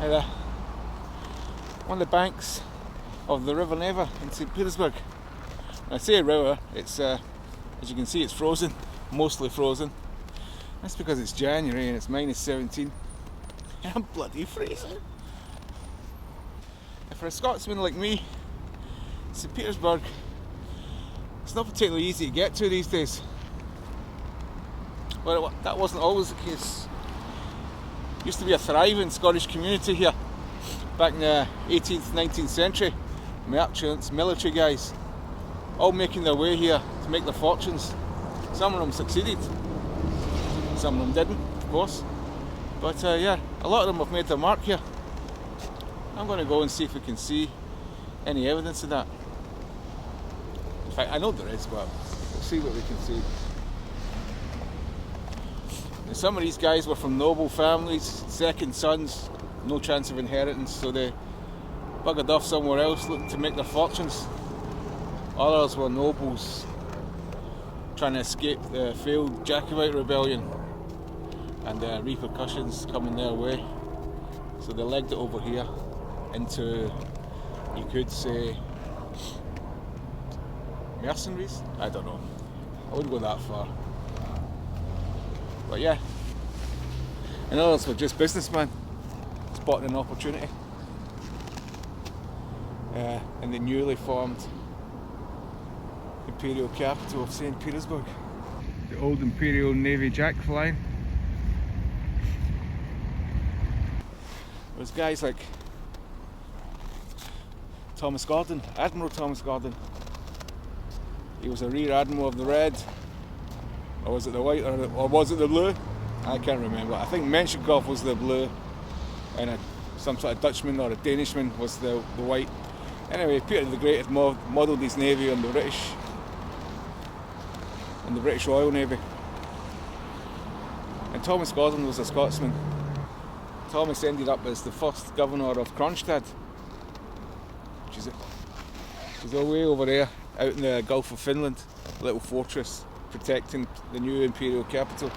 Hi there. On the banks of the River Neva in St. Petersburg. When I say river, it's as you can see, it's frozen, mostly frozen. That's because it's January and it's -17. And I'm bloody freezing. And for a Scotsman like me, St. Petersburg, it's not particularly easy to get to these days. But that wasn't always the case. Used to be a thriving Scottish community here back in the 18th, 19th century. Merchants, military guys, all making their way here to make their fortunes. Some of them succeeded, some of them didn't, of course. But yeah, a lot of them have made their mark here. I'm going to go and see if we can see any evidence of that. In fact, I know there is, but we'll see what we can see. Now, some of these guys were from noble families, second sons, no chance of inheritance, so they buggered off somewhere else looking to make their fortunes. Others were nobles trying to escape the failed Jacobite rebellion and the repercussions coming their way. So they legged it over here into, you could say, mercenaries? I don't know. I wouldn't go that far. But yeah. And others were just businessmen spotting an opportunity in the newly formed Imperial capital of St. Petersburg. The old Imperial Navy Jack flying. There's guys like Thomas Gordon, Admiral Thomas Gordon. He was a Rear Admiral of the Red, or was it the White, or was it the Blue? I can't remember. I think Menshikov was the Blue, and some sort of Dutchman or a Danishman was the White. Anyway, Peter the Great had modelled his navy on the British Royal Navy. And Thomas Gordon was a Scotsman. Thomas ended up as the first governor of Kronstadt, which is way over there, out in the Gulf of Finland, a little fortress protecting the new imperial capital.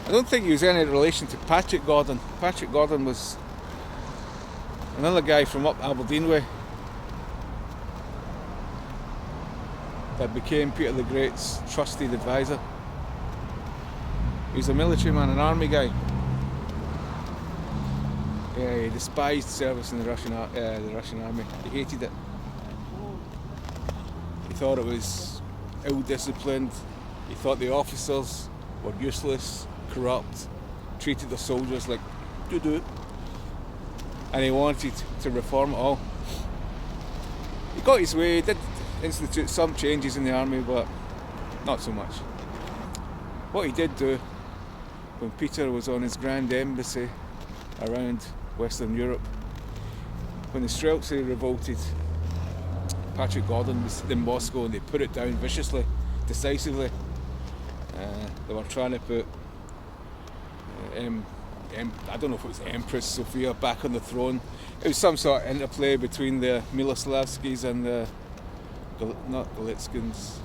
I don't think he was any relation to Patrick Gordon. Patrick Gordon was another guy from up Aberdeen way that became Peter the Great's trusted advisor. He was a military man, an army guy. Yeah, he despised service in the Russian army. He hated it. He thought it was ill-disciplined. He thought the officers were useless, corrupt, treated the soldiers like doo-doo. And he wanted to reform it all. He got his way, he did institute some changes in the army, but not so much. What he did do, when Peter was on his grand embassy around Western Europe, when the Streltsy revolted, Patrick Gordon was in Moscow and they put it down viciously, decisively. They were trying to put I don't know if it was Empress Sophia back on the throne. It was some sort of interplay between the Miloslavskis and the not Golitskins.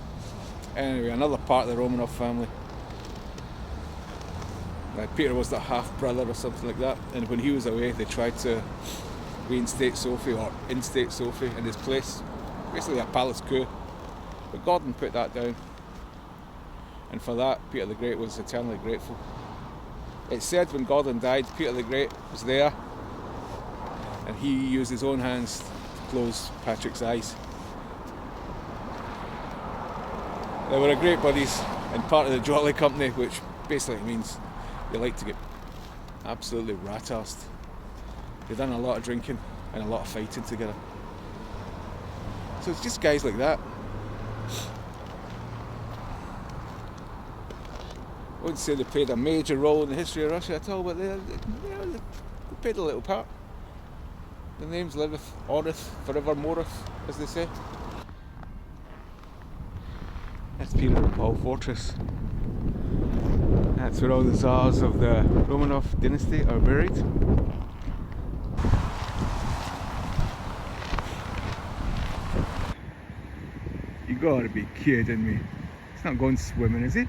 Anyway, another part of the Romanov family. Peter was their half-brother or something like that, and when he was away they tried to reinstate Sophie or instate Sophie in his place. Basically a palace coup. But Gordon put that down. And for that, Peter the Great was eternally grateful. It's said when Gordon died, Peter the Great was there and he used his own hands to close Patrick's eyes. They were a great buddies and part of the Jolly Company, which basically means they like to get absolutely rat-arsed. They've done a lot of drinking and a lot of fighting together. So it's just guys like that. I wouldn't say they played a major role in the history of Russia at all, but they played a little part. The names liveth, honoureth, forevermoreth, as they say. That's Peter and Paul Fortress. That's where all the Tsars of the Romanov dynasty are buried. You gotta be kidding me. He's not going swimming, is he?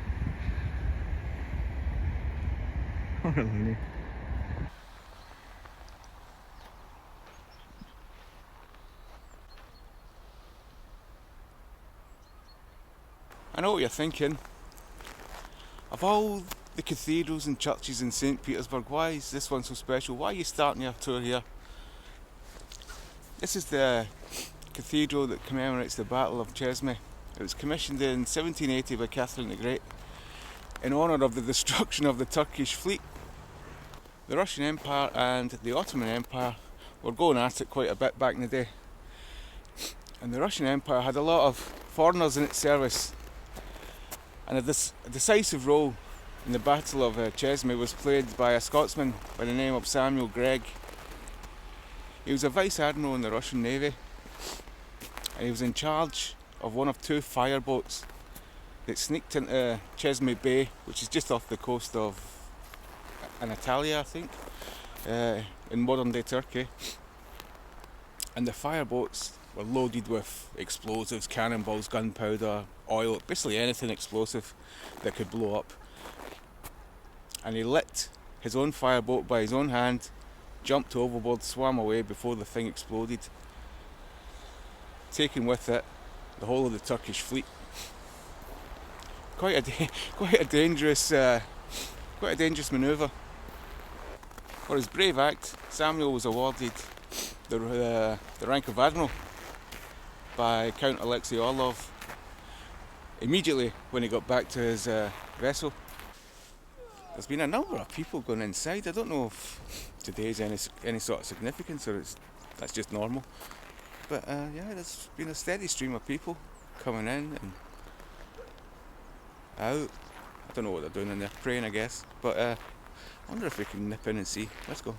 What a loony. I know what you're thinking. Of all the cathedrals and churches in St. Petersburg, why is this one so special? Why are you starting your tour here? This is the cathedral that commemorates the Battle of Chesme. It was commissioned in 1780 by Catherine the Great in honour of the destruction of the Turkish fleet. The Russian Empire and the Ottoman Empire were going at it quite a bit back in the day. And the Russian Empire had a lot of foreigners in its service. And a decisive role in the Battle of Chesme was played by a Scotsman by the name of Samuel Gregg. He was a Vice Admiral in the Russian Navy, and he was in charge of one of 2 fireboats that sneaked into Chesme Bay, which is just off the coast of Anatolia, I think, in modern day Turkey. And the fireboats were loaded with explosives, cannonballs, gunpowder, oil, basically anything explosive that could blow up. And he lit his own fireboat by his own hand, jumped overboard, swam away before the thing exploded, taking with it the whole of the Turkish fleet. Quite a dangerous manoeuvre. For his brave act, Samuel was awarded the rank of Admiral by Count Alexei Orlov immediately when he got back to his vessel. There's been a number of people going inside. I don't know if today's any sort of significance or that's just normal. But yeah, there's been a steady stream of people coming in and out. I don't know what they're doing in there, praying I guess. But I wonder if we can nip in and see. Let's go.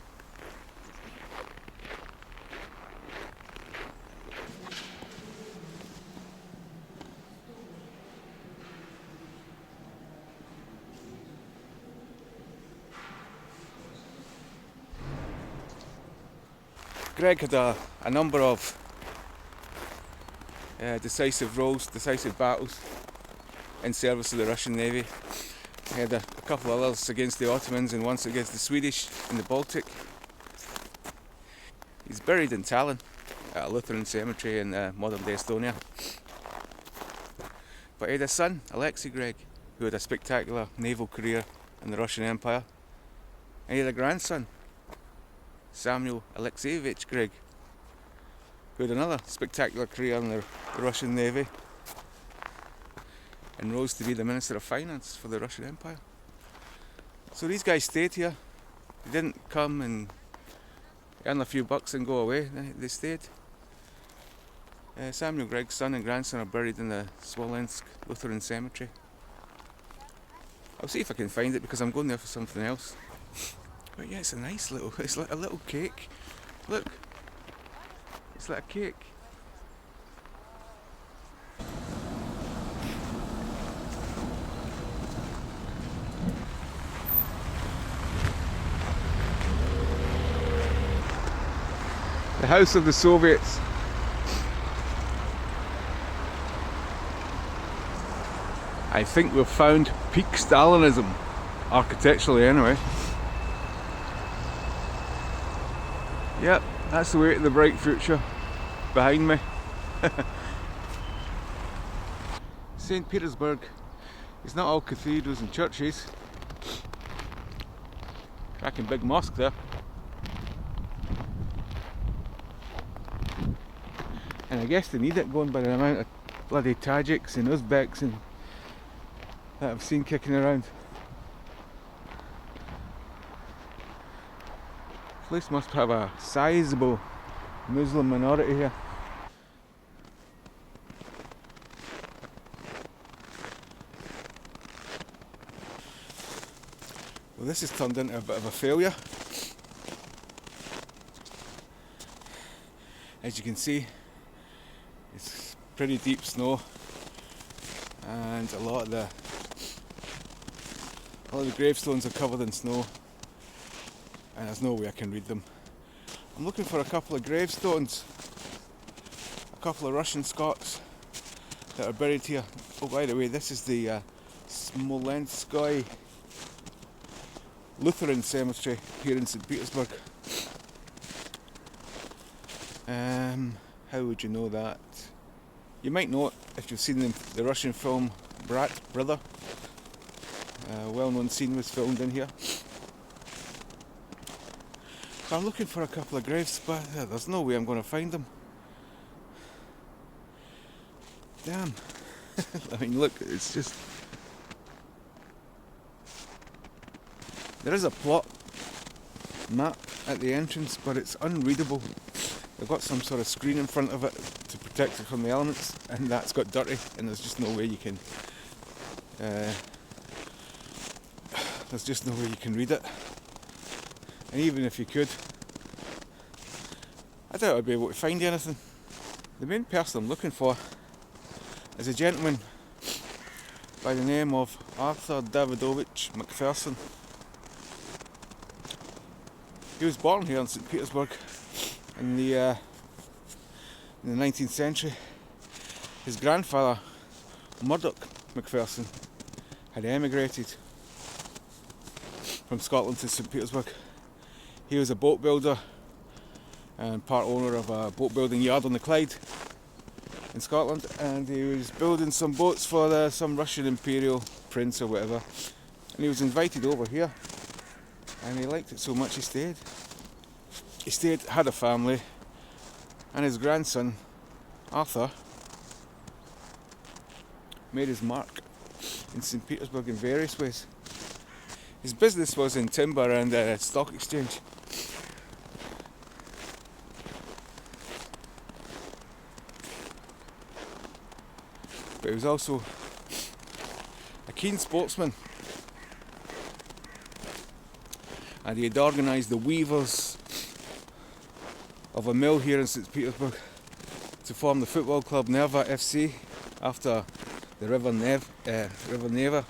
Greg had a number of decisive battles in service of the Russian Navy. He had a couple of others against the Ottomans and once against the Swedish in the Baltic. He's buried in Tallinn at a Lutheran cemetery in modern day Estonia. But he had a son, Alexei Gregg, who had a spectacular naval career in the Russian Empire. And he had a grandson, Samuel Alexeyevich Gregg, who had another spectacular career in the Russian Navy and rose to be the Minister of Finance for the Russian Empire. So these guys stayed here. They didn't come and earn a few bucks and go away. They stayed. Samuel Gregg's son and grandson are buried in the Smolensk Lutheran Cemetery. I'll see if I can find it because I'm going there for something else. But yeah, it's like a little cake. Look, it's like a cake. The House of the Soviets. I think we've found peak Stalinism, architecturally anyway. Yep, that's the way to the bright future behind me. St. Petersburg is not all cathedrals and churches. Cracking big mosque there. And I guess they need it going by the amount of bloody Tajiks and Uzbeks and that I've seen kicking around. This place must have a sizable Muslim minority here. Well, this has turned into a bit of a failure. As you can see, it's pretty deep snow, and a lot of the gravestones are covered in snow, and there's no way I can read them. I'm looking for a couple of gravestones, a couple of Russian Scots that are buried here. Oh, by the way, this is the Smolenskoy Lutheran cemetery here in St. Petersburg. How would you know that? You might know it if you've seen the Russian film Brat Brother. A well-known scene was filmed in here. So I'm looking for a couple of graves, but there's no way I'm going to find them. Damn. I mean, look, it's just... There is a plot map at the entrance, but it's unreadable. They've got some sort of screen in front of it to protect it from the elements, and that's got dirty, and there's just no way you can... there's just no way you can read it. And even if you could, I doubt I'd be able to find anything. The main person I'm looking for is a gentleman by the name of Arthur Davidovich Macpherson. He was born here in St. Petersburg in the 19th century. His grandfather, Murdoch Macpherson, had emigrated from Scotland to St. Petersburg. He was a boat builder and part owner of a boat building yard on the Clyde in Scotland, and he was building some boats for some Russian Imperial prince or whatever, and he was invited over here, and he liked it so much he stayed. He stayed, had a family, and his grandson Arthur made his mark in St. Petersburg in various ways. His business was in timber and stock exchange. But he was also a keen sportsman, and he had organised the weavers of a mill here in St. Petersburg to form the football club Neva FC after the River Neva.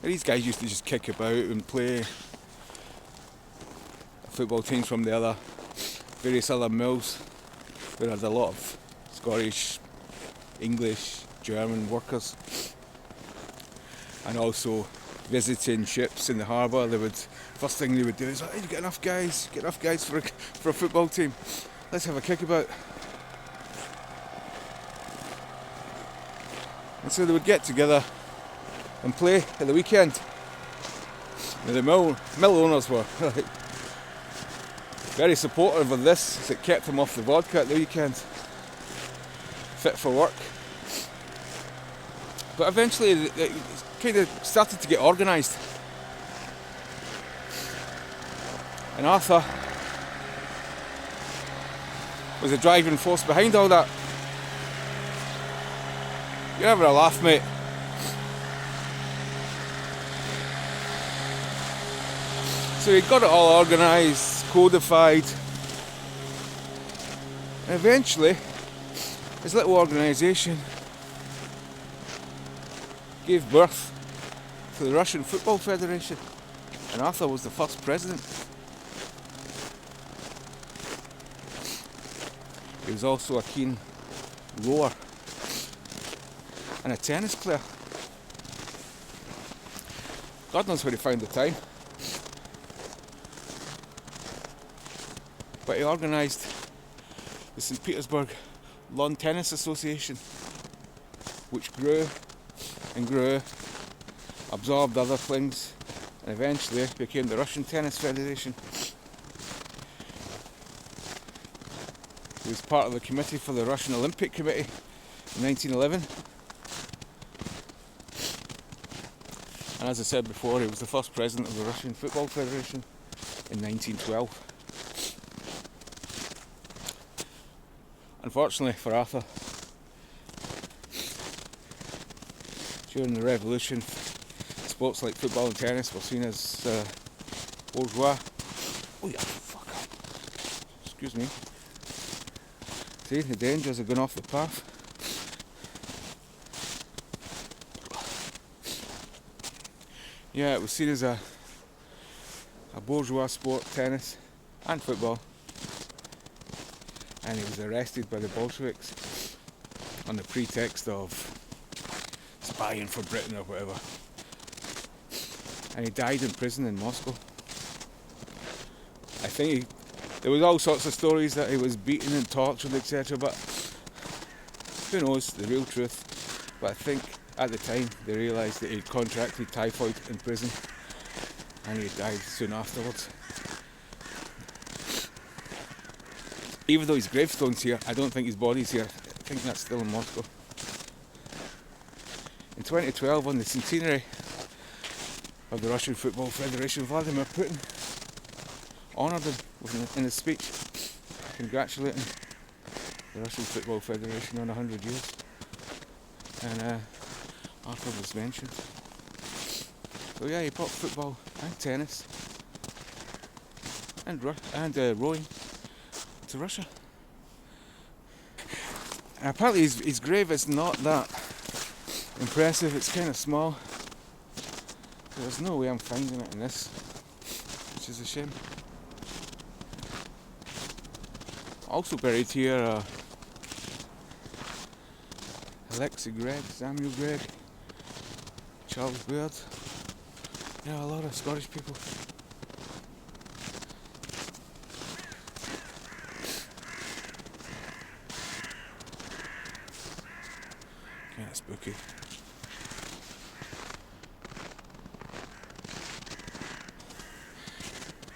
These guys used to just kick about and play football teams from the various other mills. There had a lot of Scottish, English, German workers, and also visiting ships in the harbour. First thing they would do is, "Hey, you get enough guys for a football team. Let's have a kickabout." And so they would get together and play at the weekend. Now, the mill owners were very supportive of this, as it kept them off the vodka at the weekend, fit for work. But eventually it kind of started to get organised, and Arthur was the driving force behind all that. You're having a laugh, mate. So he got it all organised, codified, and eventually his little organisation gave birth to the Russian Football Federation, and Arthur was the first president. He was also a keen rower and a tennis player. God knows where he found the time. But he organised the St. Petersburg Lawn Tennis Association, which grew and grew, absorbed other things, and eventually became the Russian Tennis Federation. He was part of the committee for the Russian Olympic Committee in 1911. And as I said before, he was the first president of the Russian Football Federation in 1912. Unfortunately for Arthur, during the revolution, sports like football and tennis were seen as bourgeois. Oh yeah, fucker. Excuse me. See, the dangers are going off the path. Yeah, it was seen as a bourgeois sport, tennis and football. And he was arrested by the Bolsheviks on the pretext of spying for Britain or whatever. and he died in prison in Moscow. I think there was all sorts of stories that he was beaten and tortured, etc., but who knows the real truth. But I think at the time they realised that he'd contracted typhoid in prison and he died soon afterwards. Even though his gravestone's here, I don't think his body's here. I think that's still in Moscow. In 2012, on the centenary of the Russian Football Federation, Vladimir Putin honoured him in his speech, congratulating the Russian Football Federation on 100 years. And Arthur was mentioned. So yeah, he brought football and tennis and rowing to Russia. And apparently his grave is not that impressive, it's kind of small. There's no way I'm finding it in this, which is a shame. Also buried here are Alexei Gregg, Samuel Gregg, Charles Baird. Yeah, a lot of Scottish people. Kind of spooky.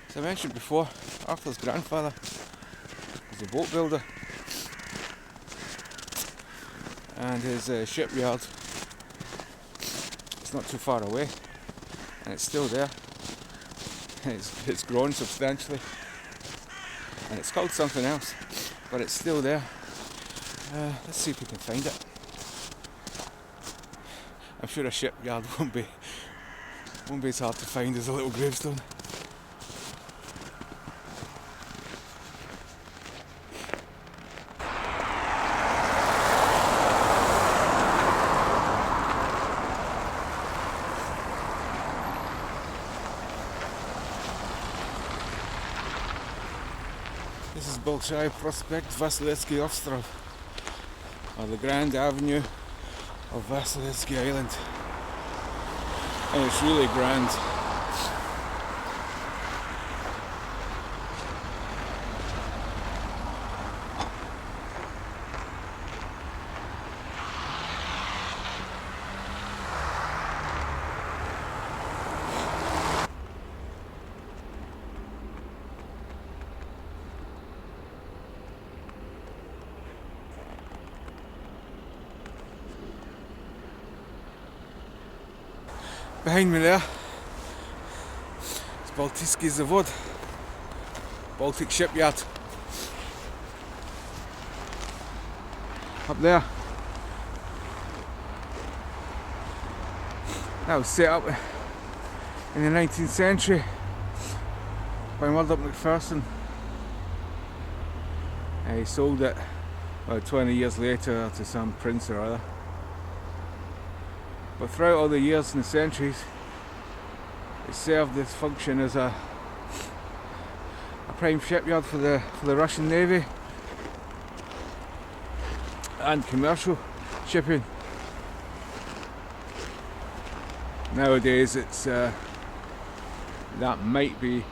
As I mentioned before, Arthur's grandfather was a boat builder, and his shipyard is not too far away, and it's still there. It's grown substantially, and it's called something else, but it's still there. Let's see if we can find it. I'm sure a shipyard won't be as hard to find as a little gravestone. This is Bolshoi Prospect, Vasilevsky Ostrov, or the Grand Avenue of Vasilevsky Island, and it's really grand. Behind me there is Baltijski Zavod, Baltic Shipyard. Up there. That was set up in the 19th century by Murdoch Macpherson. He sold it about 20 years later to some prince or other. But throughout all the years and the centuries, it served this function as a prime shipyard for the Russian Navy and commercial shipping. Nowadays, it's that might be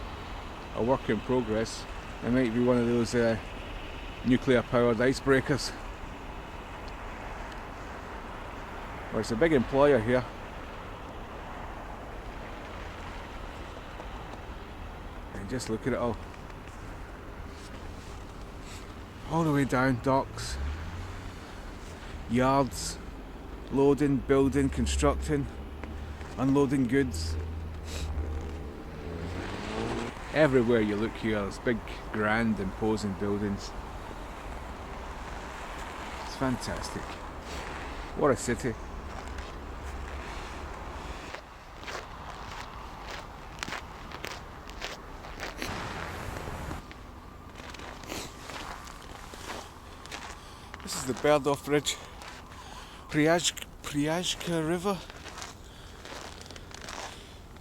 a work in progress. It might be one of those nuclear-powered icebreakers. Well, it's a big employer here. And just look at it all. All the way down, docks, yards, loading, building, constructing, unloading goods. Everywhere you look here, there's big, grand, imposing buildings. It's fantastic. What a city. This is the Berdoff Bridge, Priyazhka River.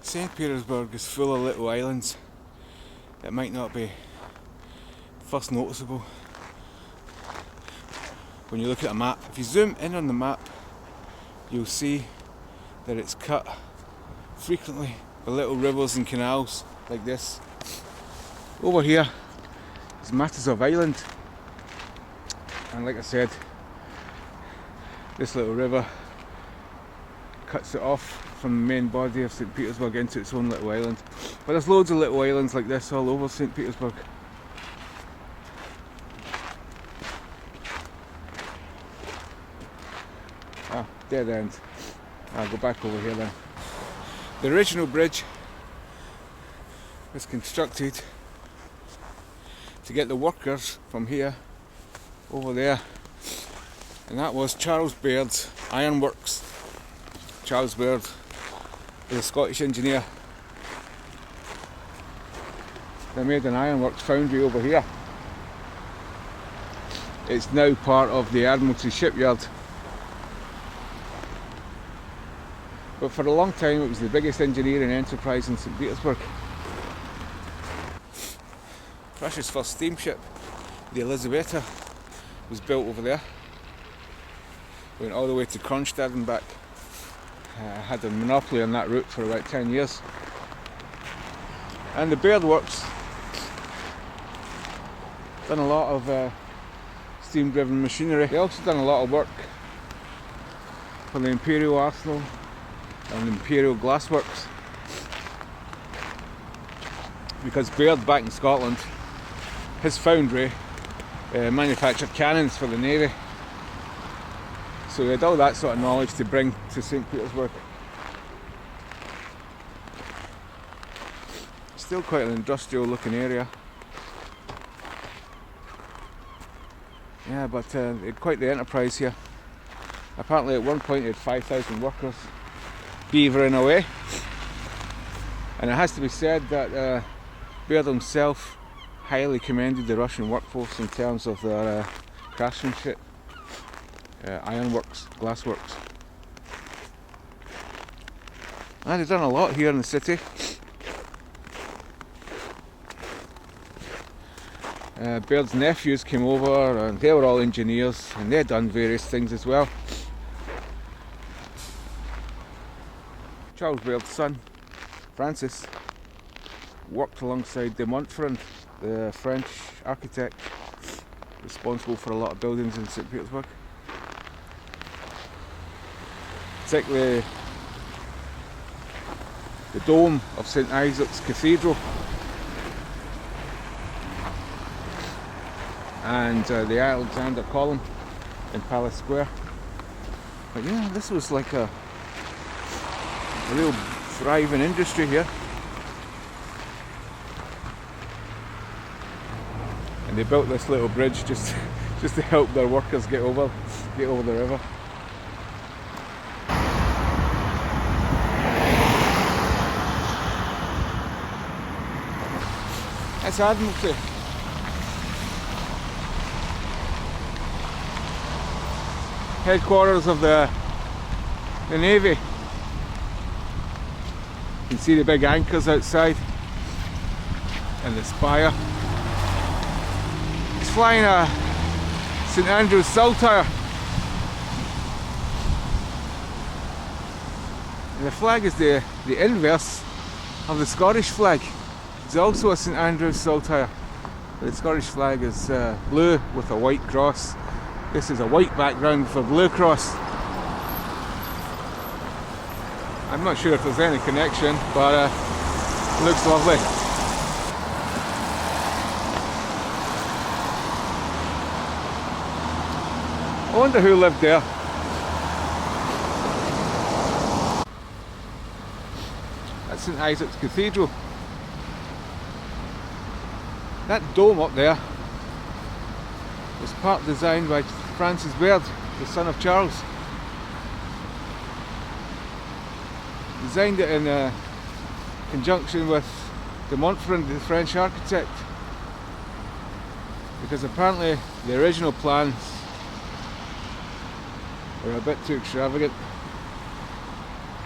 St. Petersburg is full of little islands that might not be first noticeable when you look at a map. If you zoom in on the map, you'll see that it's cut frequently the little rivers and canals like this. Over here is Matazov Island, and like I said, this little river cuts it off from the main body of St. Petersburg into its own little island. But there's loads of little islands like this all over St. Petersburg. Ah, dead end. I'll go back over here then. The original bridge was constructed to get the workers from here over there, and that was Charles Baird's ironworks. Charles Baird is a Scottish engineer. They made an ironworks foundry over here. It's now part of the Admiralty shipyard. But for a long time it was the biggest engineering enterprise in St. Petersburg. Russia's first steamship, the Elizaveta, was built over there. Went all the way to Kronstadt and back. Had a monopoly on that route for about 10 years. And the Baird Works done a lot of steam driven machinery. They also done a lot of work for the Imperial Arsenal and the Imperial Glassworks, because Baird back in Scotland, his foundry manufactured cannons for the Navy. So he had all that sort of knowledge to bring to St. Petersburg. Still quite an industrial looking area. Yeah, but quite the enterprise here. Apparently at one point it had 5,000 workers beavering away. And it has to be said that Baird himself highly commended the Russian workforce in terms of their craftsmanship. Ironworks, glassworks. And they've done a lot here in the city. Baird's nephews came over and they were all engineers and they had done various things as well. Charles Baird's son, Francis, worked alongside de Montferrand, the French architect responsible for a lot of buildings in St. Petersburg. Particularly the dome of St. Isaac's Cathedral and the Alexander Column in Palace Square. But yeah, this was like a real thriving industry here. And they built this little bridge just to help their workers get over the river. That's Admiralty. Headquarters of the Navy. You can see the big anchors outside and the spire. It's flying a St. Andrew's Saltire. And the flag is the inverse of the Scottish flag. It's also a St. Andrew's Saltire. The Scottish flag is blue with a white cross. This is a white background with a blue cross. I'm not sure if there's any connection, but it looks lovely. I wonder who lived there. That's St. Isaac's Cathedral. That dome up there was part designed by Francis Baird, the son of Charles. Designed it in conjunction with de Montferrand, the French architect, because apparently the original plans were a bit too extravagant.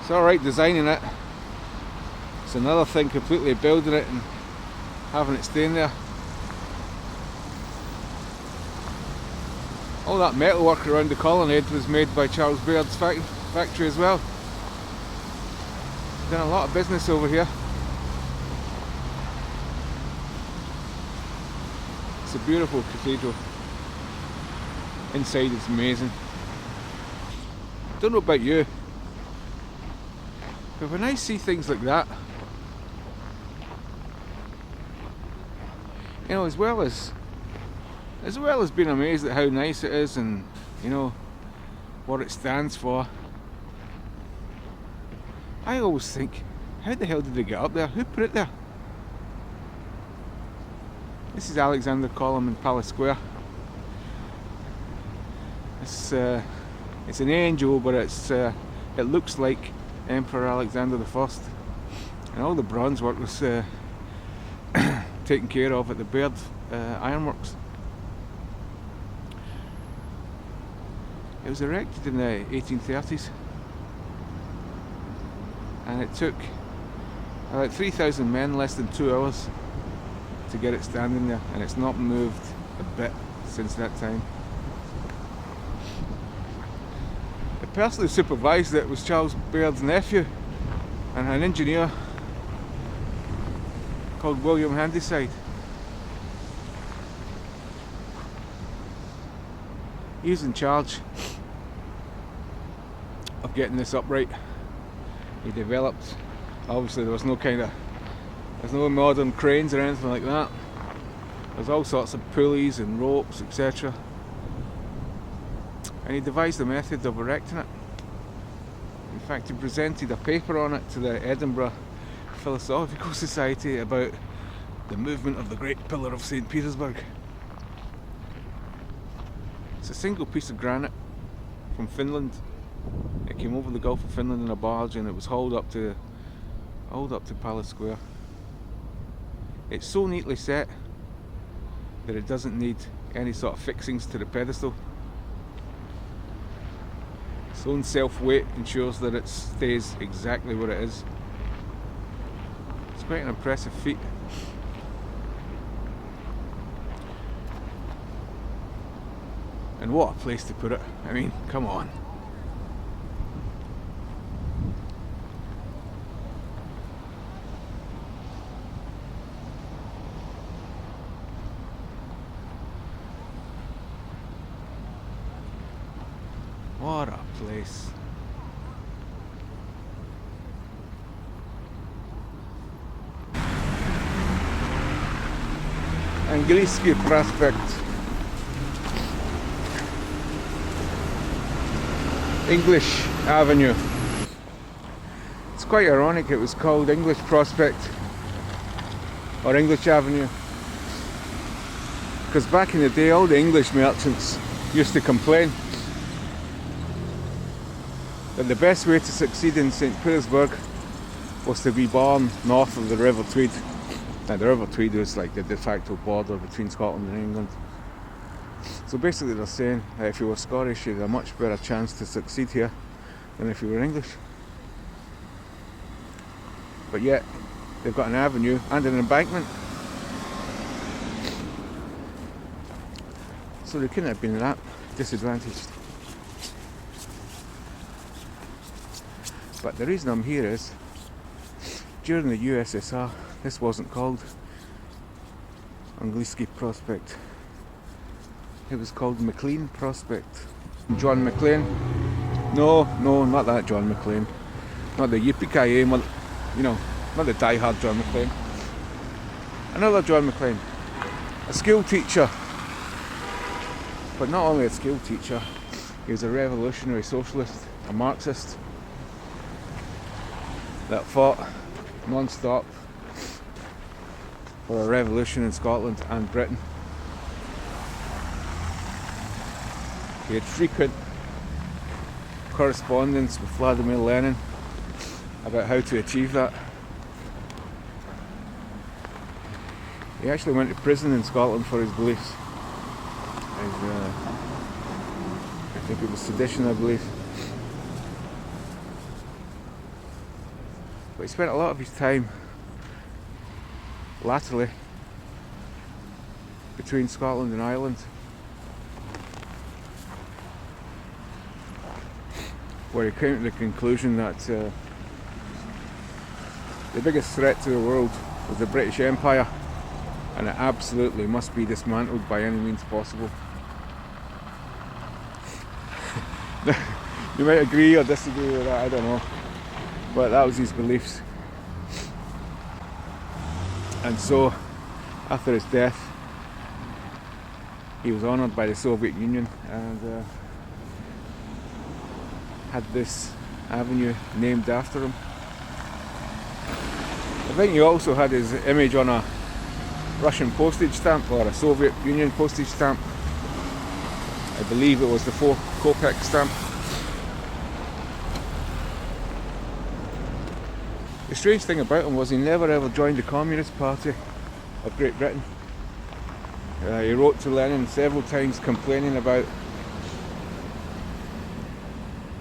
It's alright designing it, it's another thing completely building it and having it staying there. All that metalwork around the colonnade was made by Charles Baird's factory as well. Done a lot of business over here. It's a beautiful cathedral. Inside it's amazing. Don't know about you, but when I see things like that, you know, as well as being amazed at how nice it is and, you know, what it stands for, I always think, how the hell did they get up there? Who put it there? This is Alexander Column in Palace Square. It's an angel, but it looks like Emperor Alexander I, and all the bronze work was taken care of at the Baird Ironworks. It was erected in the 1830s, and it took about 3,000 men less than 2 hours to get it standing there, and it's not moved a bit since that time. The person who supervised it was Charles Baird's nephew and an engineer called William Handyside. He was in charge of getting this upright. He developed, obviously there's no modern cranes or anything like that. There's all sorts of pulleys and ropes, etc. And he devised a method of erecting it. In fact, he presented a paper on it to the Edinburgh Philosophical Society about the movement of the Great Pillar of St. Petersburg. It's a single piece of granite from Finland. It came over the Gulf of Finland in a barge, and it was hauled up to Palace Square. It's so neatly set that it doesn't need any sort of fixings to the pedestal. Its own self-weight ensures that it stays exactly where it is. It's quite an impressive feat. And what a place to put it. I mean, come on. What a place. Angielski Prospect. English Avenue. It's quite ironic it was called English Prospect or English Avenue, because back in the day all the English merchants used to complain that the best way to succeed in St. Petersburg was to be born north of the River Tweed. Now the River Tweed was like the de facto border between Scotland and England. So basically they're saying that if you were Scottish you had a much better chance to succeed here than if you were English. But yet they've got an avenue and an embankment. So they couldn't have been that disadvantaged. But the reason I'm here is, during the USSR, this wasn't called Angielski Prospect. It was called McLean Prospect. John McLean? No, not that John McLean. Not the yippee-ki-yay, you know, not the die-hard John McLean. Another John McLean. A school teacher. But not only a school teacher, he was a revolutionary socialist, a Marxist, that fought non-stop for a revolution in Scotland and Britain. He had frequent correspondence with Vladimir Lenin about how to achieve that. He actually went to prison in Scotland for his beliefs. I think it was sedition, I believe. But he spent a lot of his time latterly between Scotland and Ireland, where he came to the conclusion that the biggest threat to the world was the British Empire, and it absolutely must be dismantled by any means possible. You might agree or disagree with that, I don't know, but that was his beliefs. And so, after his death, he was honoured by the Soviet Union and had this avenue named after him. I think he also had his image on a Russian postage stamp or a Soviet Union postage stamp. I believe it was the 4 Kopek stamp. The strange thing about him was he never ever joined the Communist Party of Great Britain. He wrote to Lenin several times complaining about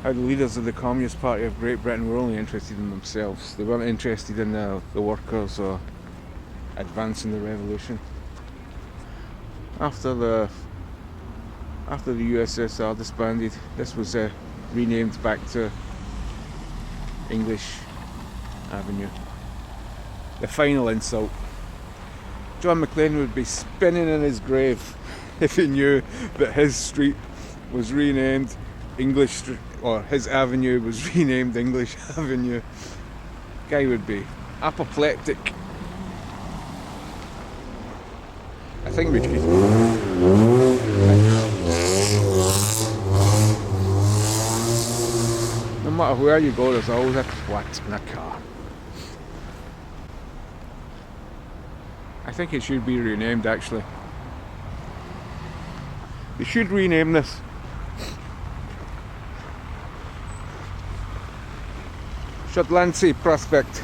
how the leaders of the Communist Party of Great Britain were only interested in themselves. They weren't interested in the workers or advancing the revolution. After the USSR disbanded, this was renamed back to English Avenue. The final insult. John McClane would be spinning in his grave if he knew that his street was renamed English Street, or his avenue was renamed English Avenue. Guy would be apoplectic. I think we could. No matter where you go, there's always a twat in a car. I think it should be renamed, actually. They should rename this. Shotlandsey Prospect.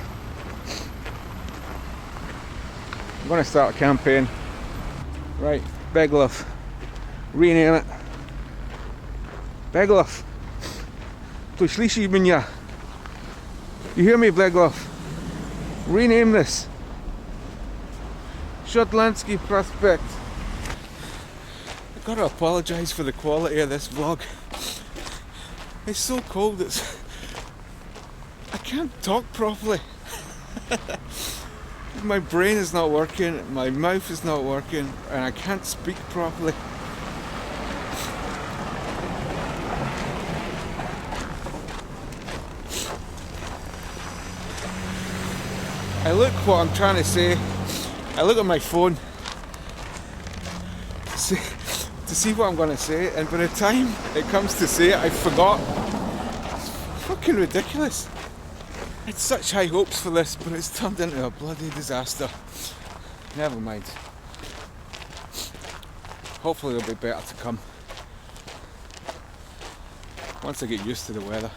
I'm going to start a campaign. Right, Beglov. Rename it. Beglov. Ты слышишь меня? You hear me, Beglov? Rename this. Shotlandsey Prospect. I've got to apologise for the quality of this vlog. It's so cold, I can't talk properly. My brain is not working, my mouth is not working, and I can't speak properly. I look what I'm trying to say. I look at my phone to see what I'm going to say, and by the time it comes to say it, I forgot. It's fucking ridiculous. I had such high hopes for this, but it's turned into a bloody disaster. Never mind. Hopefully there'll be better to come once I get used to the weather.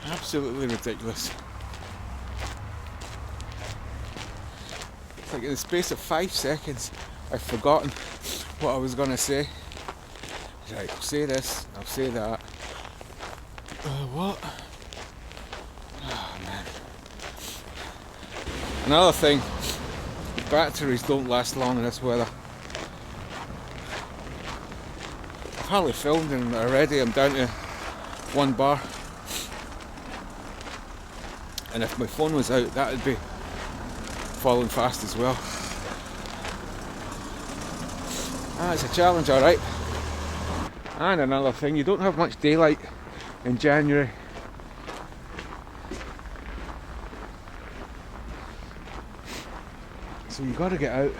Absolutely ridiculous. It's like in the space of 5 seconds I've forgotten what I was going to say. Right, I'll say this, I'll say that. What? Oh man. Another thing, batteries don't last long in this weather. I've hardly filmed and already I'm down to 1 bar. And if my phone was out, that would be falling fast as well. It's a challenge, alright. And another thing, you don't have much daylight in January. So you gotta get out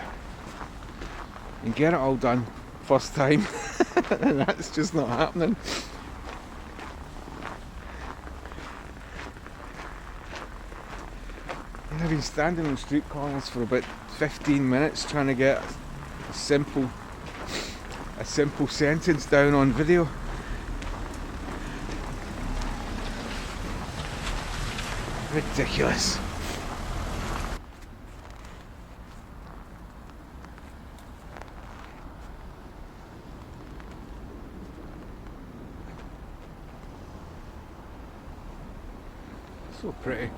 and get it all done first time. And that's just not happening. I've been standing on street corners for about 15 minutes trying to get a simple sentence down on video. Ridiculous. So pretty.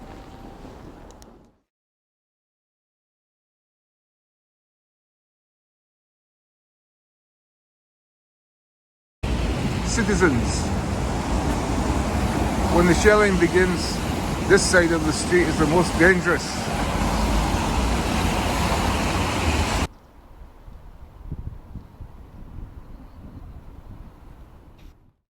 citizens. When the shelling begins, this side of the street is the most dangerous.